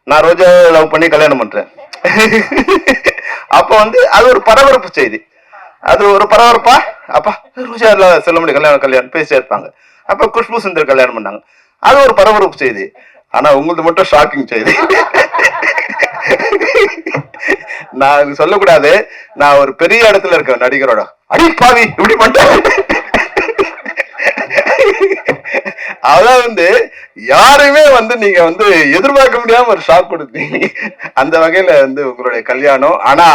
நான் ரோஜா லவ் பண்ணி கல்யாணம் பண்றேன். அப்ப வந்து அது ஒரு பரபரப்பு செய்தி, அது ஒரு பரபரப்பா அப்பா ரோஜா சொல்ல முடியும் கல்யாணம் பேசிட்டே இருப்பாங்க. அப்ப குஷ்பு சுந்தர் கல்யாணம் பண்ணாங்க, அது ஒரு பரபரப்பு செய்தி. ஆனா உங்களுக்கு மட்டும் ஷாக்கிங் செய்தி. நான் சொல்லக்கூடாது, நான் ஒரு பெரிய இடத்துல இருக்கேன் நடிகரோட, அடி பாவி இப்படி பண்ணிட்டேன். அதான் வந்து யாருமே வந்து நீங்க வந்து எதிர்பார்க்க முடியாம ஒரு ஷாக் கொடுத்தீங்க. அந்த வகையில வந்து உங்களுடைய கல்யாணம். ஆனா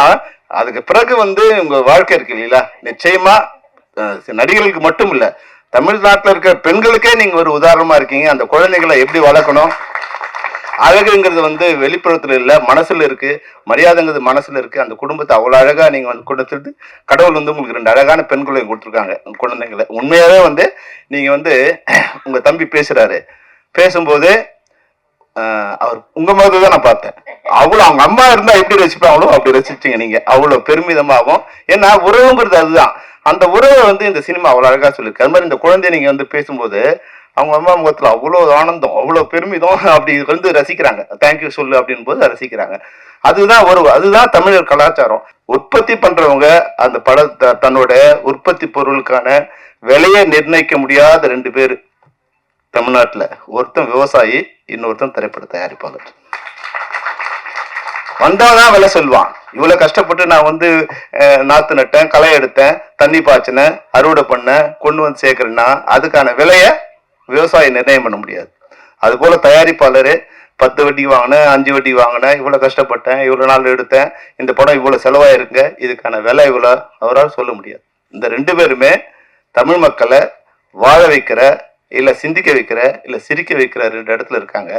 அதுக்கு பிறகு வந்து உங்க வாழ்க்கை இருக்கு இல்லையா, நிச்சயமா நடிகர்களுக்கு மட்டும் இல்ல, தமிழ்நாட்டில் இருக்கிற பெண்களுக்கே நீங்க ஒரு உதாரணமா இருக்கீங்க. அந்த குழந்தைகளை எப்படி வளர்க்கணும், அழகுங்கிறது வந்து வெளிப்புறத்துல இல்ல, மனசுல இருக்கு. மரியாதைங்கிறது மனசுல இருக்கு. அந்த குடும்பத்தை அவ்வளவு அழகா நீங்க வந்து கொடுத்துட்டு கடவுள் வந்து உங்களுக்கு 2 அழகான பெண்களை கொடுத்துருக்காங்க, குழந்தைங்களை. உண்மையாவே வந்து நீங்க வந்து உங்க தம்பி பேசுறாரு, பேசும்போது அவர் உங்க மாதிரி தான் நான் பார்த்தேன். அவ்வளவு அவங்க அம்மா இருந்தா எப்படி ரசிப்பாங்களோ அப்படி ரசிச்சீங்க நீங்க, அவ்வளவு பெருமிதமாகவும். ஏன்னா உறவுங்கிறது அதுதான். அந்த உறவை வந்து இந்த சினிமா அவ்வளவு அழகா சொல்லிருக்கு. அது மாதிரி இந்த குழந்தைய நீங்க வந்து பேசும்போது அவங்க அம்மா முகத்துல அவ்வளவு ஆனந்தம், அவ்வளவு பெருமிதம், அப்படி வந்து ரசிக்கிறாங்க. தேங்க்யூ சொல்லு அப்படின்னு போது ரசிக்கிறாங்க. அதுதான் தமிழர் கலாச்சாரம். உற்பத்தி பண்றவங்க அந்த தன்னோட உற்பத்தி பொருளுக்கான விலையை நிர்ணயிக்க முடியாத 2 பேர் தமிழ்நாட்டுல. ஒருத்தன் விவசாயி, இன்னொருத்தன் திரைப்பட தயாரிப்பாளர். வந்தாதான் விலை சொல்லுவான். இவ்வளவு கஷ்டப்பட்டு நான் வந்து நாத்து நட்டேன், களை எடுத்தேன், தண்ணி பாய்ச்சினேன், அறுவடை பண்ணேன், கொண்டு வந்து சேர்க்கிறேன்னா அதுக்கான விலைய விவசாயி நிர்ணயம் பண்ண முடியாது. அது போல தயாரிப்பாளரு 10 வட்டி வாங்கினேன், 5 வட்டி வாங்கினேன், இவ்வளவு கஷ்டப்பட்டேன், இவ்வளவு நாள் எடுத்தேன், இந்த படம் இவ்வளவு செலவாயிருங்க, இதுக்கான விலை இவ்வளவு அவரால் சொல்ல முடியாது. இந்த 2 பேருமே தமிழ் மக்களை வாழ வைக்கிற, இல்ல சிந்திக்க வைக்கிற, இல்ல சிரிக்க வைக்கிற 2 இடத்துல இருக்காங்க.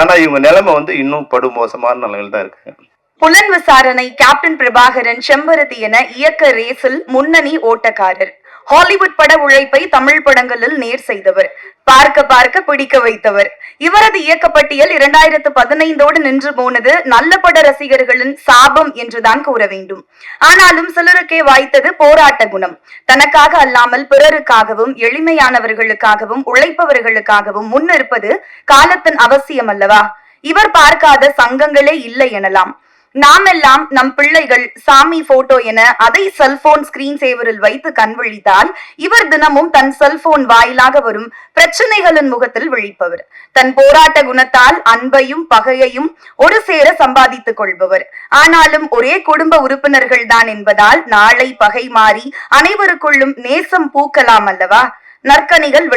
ஆனா இவங்க நிலைமை வந்து இன்னும் படுமோசமான நிலையில் தான் இருக்காங்க. புலன் விசாரணை கேப்டன் பிரபாகரன் செம்பருத்தி என இயக்க ரேஸில் முன்னணி ஓட்டக்காரர். ஹாலிவுட் பட உழைப்பை தமிழ் படங்களில் நேர் செய்தவர், பார்க்க பார்க்க பிடிக்க வைத்தவர். இவரது இயக்கப்பட்டியல் 2015 நின்று போனது நல்ல பட ரசிகர்களின் சாபம் என்றுதான் கூற வேண்டும். ஆனாலும் சிலருக்கே வாய்த்தது போராட்ட குணம். தனக்காக அல்லாமல் பிறருக்காகவும் எளிமையானவர்களுக்காகவும் உழைப்பவர்களுக்காகவும் முன்னிருப்பது காலத்தின் அவசியம் அல்லவா? இவர் பார்க்காத சங்கங்களே இல்லை எனலாம். நாமெல்லாம் நம் பிள்ளைகள் சாமி போட்டோ என அதை செல்போன் ஸ்கிரீன் சேவரில் வைத்து கண்விழித்தால், இவர் தினமும் தன் செல்போன் வாயிலாக வரும் பிரச்சனைகளின் முகத்தில் விழிப்பவர். தன் போராட்ட குணத்தால் அன்பையும் பகையையும் ஒரு சேர சம்பாதித்துக் கொள்பவர். ஆனாலும் ஒரே குடும்ப உறுப்பினர்கள் தான் என்பதால் நாளை பகை மாறி அனைவருக்குள்ளும் நேசம் பூக்கலாம் அல்லவா? நற்கனிகள்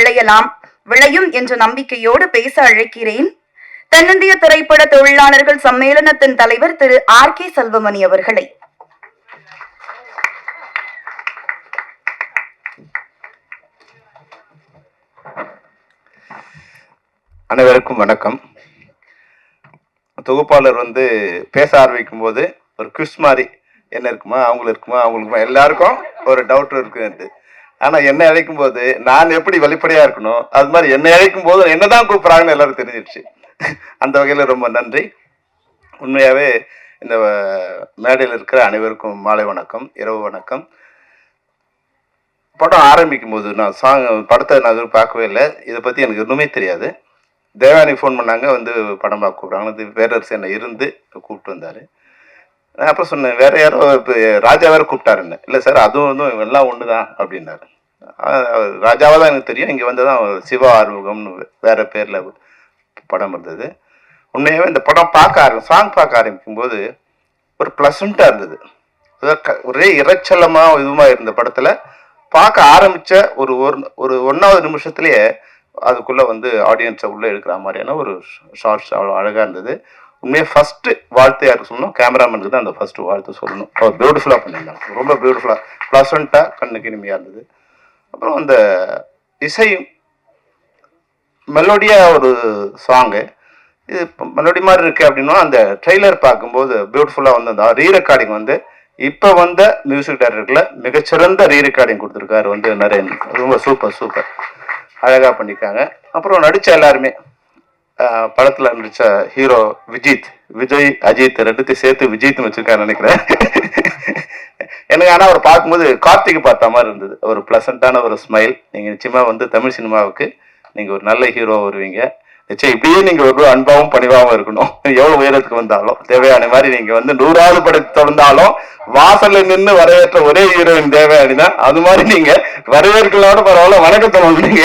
விளையும் என்ற நம்பிக்கையோடு பேச அழைக்கிறேன் தென்னிந்திய திரைப்பட தொழிலாளர்கள் சம்மேளனத்தின் தலைவர் திரு R.K. செல்வமணி அவர்களை. அனைவருக்கும் வணக்கம். தொகுப்பாளர் வந்து பேச ஆரம்பிக்கும் போது ஒரு குவிஸ் மாதிரி, என்ன இருக்குமா அவங்களுக்குமா எல்லாருக்கும் ஒரு டவுட் இருக்கு. ஆனா என்னை அழைக்கும் போது நான் எப்படி வெளிப்படையா இருக்கணும், அது மாதிரி என்னை அழைக்கும் போது என்னதான் கூப்பிடுறாங்கன்னு எல்லாரும் தெரிஞ்சிருச்சு. அந்த வகையில ரொம்ப நன்றி. உண்மையாவே இந்த மேடையில் இருக்கிற அனைவருக்கும் மாலை வணக்கம், இரவு வணக்கம். படம் ஆரம்பிக்கும் போது நான் படத்தை நான் எதுவும் பார்க்கவே இல்லை, இதை பத்தி எனக்கு ஒண்ணுமே தெரியாது. தேவானி ஃபோன் பண்ணாங்க, வந்து படம் பார்க்க கூப்பிடுறாங்க. பேரரசு என்னை இருந்து கூப்பிட்டு வந்தாரு. நான் அப்புறம் சொன்னேன், வேற யாரோ ராஜா வேற கூப்பிட்டாருன்னு. இல்லை சார், அதுவும் எல்லாம் ஒண்ணுதான் அப்படின்னாரு. ராஜாவா தான் எனக்கு தெரியும், இங்க வந்துதான் சிவா ஆறுமுகம்னு வேற பேர்ல படம் இருந்தது. உண்மையாவே இந்த படம் சாங் பார்க்க ஆரம்பிக்கும் போது ஒரு பிளசண்டா இருந்தது. ஒரே இறைச்சலமா இதுமா இருந்த படத்துல பார்க்க ஆரம்பிச்ச ஒரு 1வது நிமிஷத்துலயே அதுக்குள்ள வந்து ஆடியன்ஸை உள்ள எடுக்கிற மாதிரியான ஒரு ஷார்ட்ஸ் அவ்வளோ அழகா இருந்தது. உண்மையாக ஃபர்ஸ்ட் வாழ்த்து யாருக்கு சொல்லணும், கேமராமேனுக்கு தான் அந்த ஃபர்ஸ்ட் வாழ்த்து சொல்லணும். அவர் பியூட்டிஃபுல்லா பண்ணியிருந்தாங்க, ரொம்ப பியூட்டிஃபுல்லா பிளசண்டா கண்ணுக்கு இனிமையா இருந்தது. அப்புறம் அந்த இசை மெலோடியா ஒரு சாங்கு, இது மெலோடி மாதிரி இருக்கு அப்படின்னா அந்த ட்ரெய்லர் பார்க்கும்போது பியூட்டிஃபுல்லா வந்து அந்த ரீ ரெக்கார்டிங் வந்து இப்ப வந்த மியூசிக் டைரக்டர்ல மிகச்சிறந்த ரீ ரெக்கார்டிங் கொடுத்துருக்காரு வந்து நரேன். ரொம்ப சூப்பர் அழகா பண்ணிருக்காங்க. அப்புறம் நடிச்ச எல்லாருமே, படத்துல நடிச்ச ஹீரோ விஜய் அஜித் 2த்தையும் சேர்த்து விஜய்னு வச்சிருக்காரு நினைக்கிறேன். எனக்கு ஆனா அவர் பார்க்கும்போது கார்த்திகை பார்த்த மாதிரி இருந்தது. ஒரு பிளசண்டான ஒரு ஸ்மைல். நீங்க நிச்சயமா வந்து தமிழ் சினிமாவுக்கு நீங்க ஒரு நல்ல ஹீரோ வருவீங்க. நிச்சயம் இப்படியே நீங்க ஒரு அன்பாவும் பணிவாகவும் இருக்கணும். எவ்வளவு உயரத்துக்கு வந்தாலும் தேவயானி மாதிரி நீங்க வந்து 100வது படத்தை தொடர்ந்தாலும் வாசல்ல நின்று வரவேற்ற ஒரே ஹீரோயின் தேவயானி தான். அது மாதிரி நீங்க வரவேற்கலோட பரவாயில்ல வணக்கம் சொல்லணும். நீங்க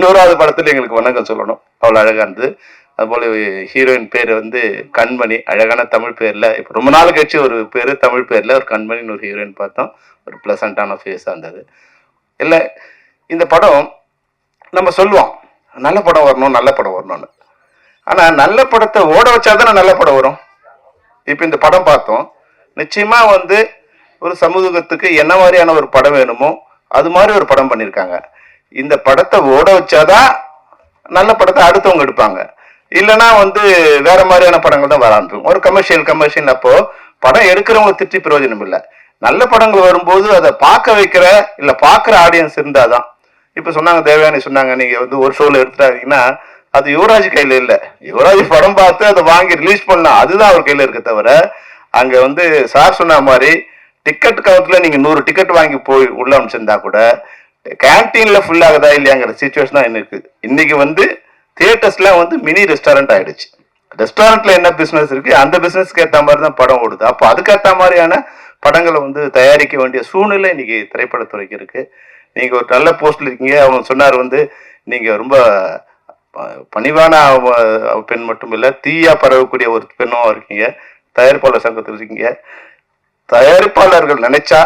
100வது படத்துல எங்களுக்கு வணக்கம் சொல்லணும். அவ்வளவு அழகா இருந்தது. அதுபோல ஹீரோயின் பேர் வந்து கண்மணி, அழகான தமிழ் பேர்ல. இப்ப ரொம்ப நாள் கழிச்சு ஒரு பேரு தமிழ் பேர்ல ஒரு கண்மணின்னு ஒரு ஹீரோயின் பார்த்தோம். ஒரு பிளசண்டான ஃபேஸா இருந்தது. இல்ல இந்த படம் நம்ம சொல்லுவோம் நல்ல படம் வரணும் நல்ல படம் வரணும்னு. ஆனா நல்ல படத்தை ஓட வச்சாதானே நல்ல படம் வரும். இப்ப இந்த படம் பார்த்தோம், நிச்சயமா வந்து ஒரு சமூகத்துக்கு என்ன மாதிரியான ஒரு படம் வேணுமோ அது மாதிரி ஒரு படம் பண்ணியிருக்காங்க. இந்த படத்தை ஓட வச்சாதான் நல்ல படத்தை அடுத்தவங்க எடுப்பாங்க. இல்லைன்னா வந்து வேற மாதிரியான படங்கள் தான் வராது. ஒரு கமர்ஷியல் அப்போ படம் எடுக்கிறவங்க திட்டி பிரயோஜனம் இல்லை. நல்ல படங்கள் வரும்போது அதை பார்க்க வைக்கிற இல்ல பார்க்குற ஆடியன்ஸ் இருந்தாதான். இப்ப சொன்னாங்க தேவயானி சொன்னாங்க, நீங்க வந்து ஒரு ஷோல எடுத்துட்டாங்கன்னா அது யுவராஜ் கையில இல்ல. யுவராஜ் படம் பார்த்து அதை வாங்கி ரிலீஸ் பண்ணா அதுதான் அவர் கையில இருக்க தவிர, அங்க வந்து சார் சொன்ன மாதிரி டிக்கெட் கவுண்ட்ல நீங்க 100 டிக்கெட் வாங்கி போய் உள்ள அமைச்சிருந்தா கூட கேன்டீன்ல ஃபுல் ஆகுதா இல்லையாங்கிற சிச்சுவேஷன் தான் இருக்கு. இன்னைக்கு வந்து தியேட்டர்ஸ்லாம் வந்து மினி ரெஸ்டாரண்ட் ஆயிடுச்சு. ரெஸ்டாரண்ட்ல என்ன பிசினஸ் இருக்கு அந்த பிசினஸ்க்கு ஏற்ற மாதிரி தான் படம் ஓடுது. அப்போ அதுக்கேற்ற மாதிரியான படங்களை வந்து தயாரிக்க வேண்டிய சூழ்நிலை இன்னைக்கு திரைப்படத்துறைக்கு இருக்கு. நீங்க ஒரு நல்ல போஸ்ட்ல இருக்கீங்க. அவங்க சொன்னார் வந்து நீங்க ரொம்ப பணிவான பெண் மட்டும் இல்ல, தீயா பரவக்கூடிய ஒரு பெண்ணும் இருக்கீங்க. தயாரிப்பாளர் சங்கத்தில் இருக்கீங்க. தயாரிப்பாளர்கள் நினைச்சா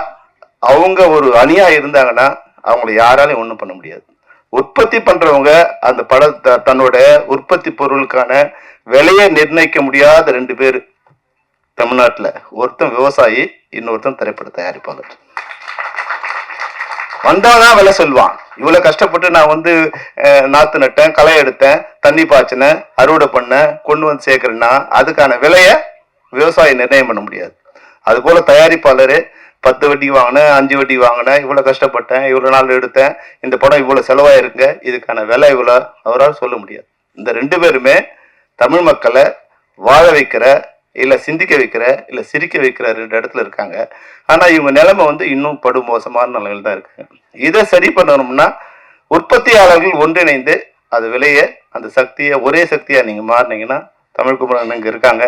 அவங்க ஒரு அணியா இருந்தாங்கன்னா அவங்களை யாராலையும் ஒண்ணும் பண்ண முடியாது. உற்பத்தி பண்றவங்க அந்த தன்னோட உற்பத்தி பொருளுக்கான விலையை நிர்ணயிக்க முடியாத 2 பேர் தமிழ்நாட்டுல. ஒருத்தன் விவசாயி, இன்னொருத்தன் திரைப்பட தயாரிப்பாளர். வந்தாதான் விலை சொல்லுவான். இவ்வளவு கஷ்டப்பட்டு நான் வந்து நாத்து நட்டேன், களை எடுத்தேன், தண்ணி பாய்ச்சினேன், அறுவடை பண்ணேன், கொண்டு வந்து சேர்க்கிறேன்னா அதுக்கான விலைய விவசாயி நிர்ணயம் பண்ண முடியாது. அது போல தயாரிப்பாளரு 10 வட்டிக்கு வாங்கினேன், 5 வட்டிக்கு வாங்கினேன், இவ்வளவு கஷ்டப்பட்டேன், இவ்வளவு நாள் எடுத்தேன், இந்த படம் இவ்வளவு செலவாயிருங்க, இதுக்கான விலை இவ்வளவு அவரால் சொல்ல முடியாது. இந்த 2 பேருமே தமிழ் மக்களை வாழ வைக்கிற இல்ல சிந்திக்க வைக்கிற இல்ல சிரிக்க வைக்கிற 2 இடத்துல இருக்காங்க. ஆனா இவங்க நிலைமை வந்து இன்னும் படு மோசமான நிலைமையில் தான் இருக்காங்க. இதை சரி பண்ணணும்னா உற்பத்தியாளர்கள் ஒன்றிணைந்து அது விலைய அந்த சக்தியை ஒரே சக்தியா நீங்க மாறினீங்கன்னா, தமிழ் குமரன் இங்க இருக்காங்க,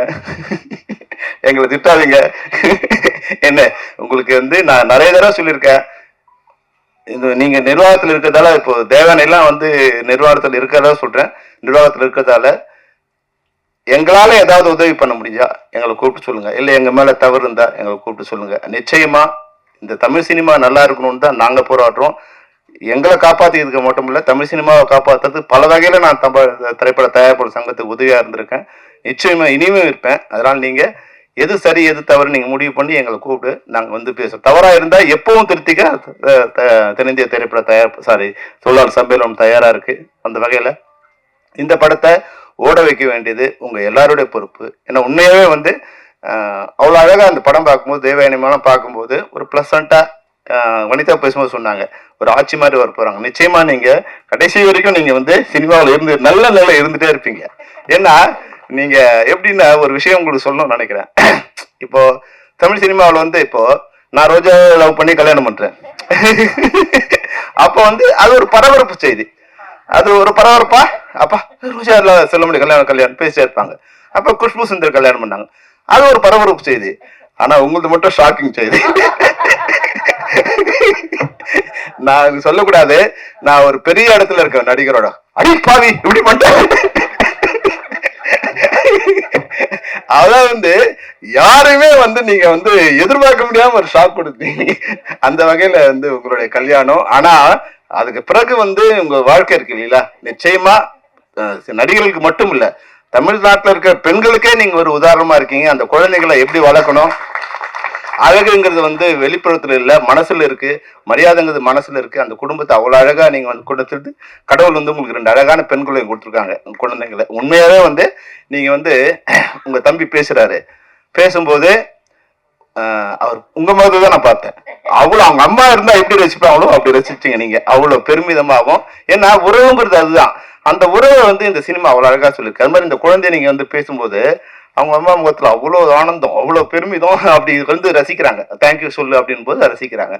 எங்களை திட்டாதீங்க. என்ன உங்களுக்கு வந்து நான் நிறைய தடவை சொல்லியிருக்கேன், இந்த நீங்க நிர்வாகத்தில் இருக்கிறதால, இப்போ தேவானை எல்லாம் வந்து நிர்வாகத்தில் இருக்கிறதா சொல்றேன், நிர்வாகத்தில் இருக்கிறதால எங்களால ஏதாவது உதவி பண்ண முடிஞ்சா எங்களை கூப்பிட்டு சொல்லுங்க. இல்ல எங்க மேல தவறு இருந்தா எங்களை கூப்பிட்டு சொல்லுங்க. நிச்சயமா இந்த தமிழ் சினிமா நல்லா இருக்கணும்னு தான் நாங்க போராடுறோம். எங்களை காப்பாத்திக்கிறதுக்கு மட்டும் இல்ல, தமிழ் சினிமாவை காப்பாத்துறது பல வகையில நான் திரைப்பட தயாரிப்பாளர் சங்கத்துக்கு உதவியா இருந்திருக்கேன். நிச்சயமா இனிமே இருப்பேன். அதனால நீங்க எது சரி எது தவறு நீங்க முடிவு பண்ணி எங்களை கூப்பிட்டு நாங்க வந்து பேசுறோம். தவறா இருந்தா எப்பவும் திருத்திக்க தென்னிந்திய திரைப்பட தொழிலாளர் சம்மேளனம் தயாரா இருக்கு. அந்த வகையில இந்த படத்தை ஓட வைக்க வேண்டியது உங்க எல்லாருடைய பொறுப்பு. ஏன்னா உண்மையாவே வந்து அவ்வளவு அழகா அந்த படம் பார்க்கும்போது தேவயானி மேலாம் பார்க்கும்போது ஒரு பிளசண்டா வனிதா பேசும்போது சொன்னாங்க ஒரு ஆட்சி மாதிரி வர போறாங்க. நிச்சயமா நீங்க கடைசி வரைக்கும் நீங்க வந்து சினிமாவில் இருந்து நல்ல நிலை இருந்துட்டே இருப்பீங்க. ஏன்னா நீங்க எப்படின்னா ஒரு விஷயம் உங்களுக்கு சொல்லணும்னு நினைக்கிறேன். இப்போ தமிழ் சினிமாவில் வந்து இப்போ நான் ரோஜா லவ் பண்ணி கல்யாணம் பண்றேன். அப்போ வந்து அது ஒரு பரபரப்பு செய்தி, அது ஒரு பரபரப்பா அப்பா ரோஜா சொல்ல முடியும் கல்யாணம் பேசிட்டே இருப்பாங்க. அப்ப குஷ்பு சுந்தர் கல்யாணம் பண்ணாங்க, அது ஒரு பரபரப்பு செய்தி. ஆனா உங்களுக்கு மட்டும் ஷாக்கிங் செய்தி. நான் சொல்லக்கூடாது, நான் ஒரு பெரிய இடத்துல இருக்கேன் நடிகரோட, அடி பாவி இப்படி பண்ணிட்டேன். அதான் வந்து யாருமே வந்து நீங்க வந்து எதிர்பார்க்க முடியாம ஒரு ஷாக் கொடுத்தீங்க. அந்த வகையில வந்து உங்களுடைய கல்யாணம். ஆனா அதுக்கு பிறகு வந்து உங்க வாழ்க்கை இருக்கு இல்லைங்களா, நிச்சயமா நடிகர்களுக்கு மட்டும் இல்ல தமிழ்நாட்டில் இருக்க பெண்களுக்கே நீங்க ஒரு உதாரணமா இருக்கீங்க. அந்த குழந்தைகளை எப்படி வளர்க்கணும், அழகுங்கிறது வந்து வெளிப்புறத்துல இல்ல மனசுல இருக்கு, மரியாதைங்கிறது மனசுல இருக்கு. அந்த குடும்பத்தை அவ்வளவு அழகா நீங்க வந்து கொடுத்துட்டு கடவுள் வந்து உங்களுக்கு 2 அழகான பெண்களையும் கொடுத்துருக்காங்க குழந்தைங்களை. உண்மையாவே வந்து நீங்க வந்து உங்க தம்பி பேசுறாரு, பேசும்போது அவர் உங்க மாதிரி தான் நான் பார்த்தேன். அவ்வளவு அவங்க அம்மா இருந்தா எப்படி ரசிப்பாங்களோ அப்படி ரசிச்சீங்க நீங்க, அவ்வளவு பெருமிதமாகவும். ஏன்னா உறவுங்கிறது அதுதான். அந்த உறவை வந்து இந்த சினிமா அவ்வளவு அழகா சொல்லிருக்கு. அது மாதிரி இந்த குழந்தைய நீங்க வந்து பேசும்போது அவங்க அம்மா முகத்துல அவ்வளவு ஆனந்தம், அவ்வளவு பெருமிதம், அப்படி வந்து ரசிக்கிறாங்க. தேங்க்யூ சொல்லு அப்படின்னு போது ரசிக்கிறாங்க.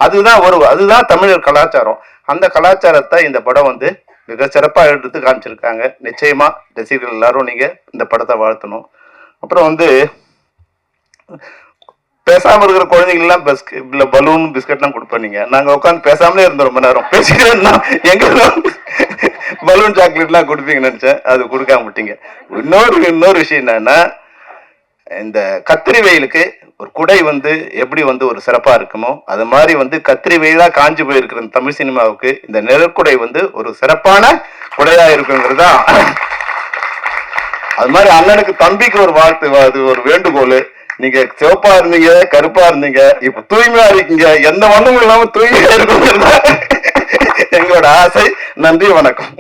அதுதான் தமிழர் கலாச்சாரம். அந்த கலாச்சாரத்தை இந்த படம் வந்து மிக சிறப்பா எடுத்து காமிச்சிருக்காங்க. நிச்சயமா ரசிகர்கள் எல்லாரும் நீங்க இந்த படத்தை வாழ்த்தணும். அப்புறம் வந்து பேசாம இருக்கிற குழந்தைங்க எல்லாம் பலூன் பிஸ்கட்லாம் கொடுப்போம். நீங்க நாங்க உட்காந்து பேசாமலே இருந்தோம், ரொம்ப நேரம் பேசிக்கிறேன்னா எங்க பலூன் சாக்லேட் எல்லாம் கொடுப்பீங்கன்னு நினைச்சேன், அது கொடுக்காம விட்டீங்க. இன்னொரு விஷயம் என்னன்னா, இந்த கத்திரி வெயிலுக்கு ஒரு குடை வந்து எப்படி வந்து ஒரு சிறப்பா இருக்குமோ அது மாதிரி வந்து கத்திரி வெயிலா காஞ்சி போயிருக்கிற தமிழ் சினிமாவுக்கு இந்த நிழற்குடை வந்து ஒரு சிறப்பான குடையா இருக்குங்கிறதா. அது மாதிரி அண்ணனுக்கு தம்பிக்கு ஒரு வாழ்த்து, அது ஒரு வேண்டுகோள். நீங்க சிவப்பா இருந்தீங்க, கருப்பா இருந்தீங்க, இப்ப தூய்மையா இருக்கீங்க, எந்த வண்ணமும் இல்லாம தூய்மையா இருக்குங்கிறதா எங்களோட ஆசை. நன்றி, வணக்கம்.